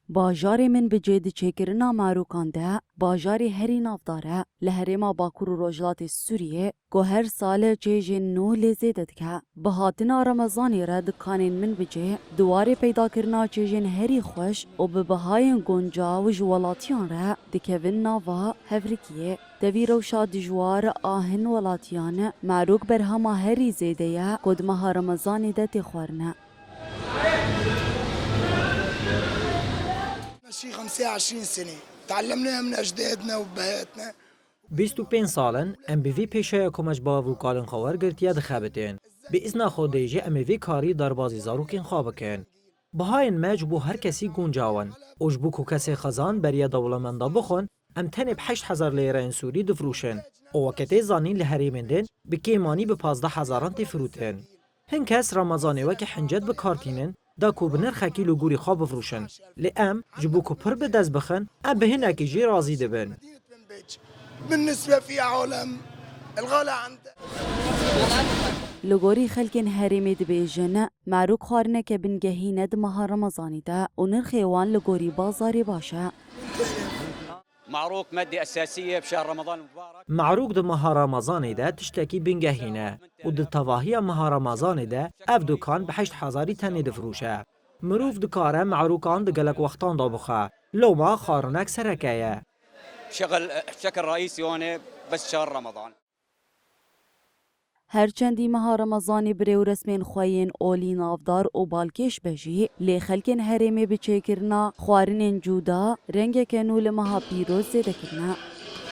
باجار من بجد چکرنا معروکان ده باجار هری نافداره لهرما باکور و روجلات سوریه که هر سال چیج نو لزیدد که به هاتنا رمضانی را دکانین من بجه دواره پیدا کرنا چیجین هری خوش و به بهاین گنجا و جوالاتیان را دکوین ناوا هفرکیه دوی روشا دجوار آهن ولاتیان معروک بر هما هری زیده یا کدمها رمضانی ده تخورنه شي 25 سنة تعلمناها من أجدادنا وبهاتنا 25 سالن ام بی وی پیشه کمج با وکالن خوار گرتیا دخابتین به ازنا خودیجه ام وی کاری دربازی زاروکین خوابکن بهاین مجبو هر کسی گونجاون اوجبو کو کسی خزان بریا دولمندا بخون ام تنب 8000 لیره سوری دفروشن او وقتی زانین لحریمندن به کیمانی به 15000 تفروتن هن کس رمضان وک حنجت به کارتینن دا کو بنرخ کیلو گوری خواب فروشن لام جبو کو پر به دز بخن ام به هنکی جی رازی دبن بالنسبة في عالم الغلا عند لگوری خلکن هریمی دبیجن معروک خارنه که بنگهینه دمها رمضانی ده و نرخیوان لگوری بازاری باشه معروك مادة أساسية بشهر رمضان المبارك معروك ده مها رمضان ده تشتكي بنجهينه و ده تواهي مها رمضان ده اف دكان ب 8000 تنه دفروشه مروف دكاره معروكان ده قلق وقتان ده بخه لو ما خارنك سركايه شغل رئيسي هون بس شهر رمضان هرچندی مها رمضانی بره و رسمین خوین اولی نافدار و بالکش بجی لی خلکن هریمی بچه کرنا خوارنین جودا رنگ کنول مها پیروز زیده کرنا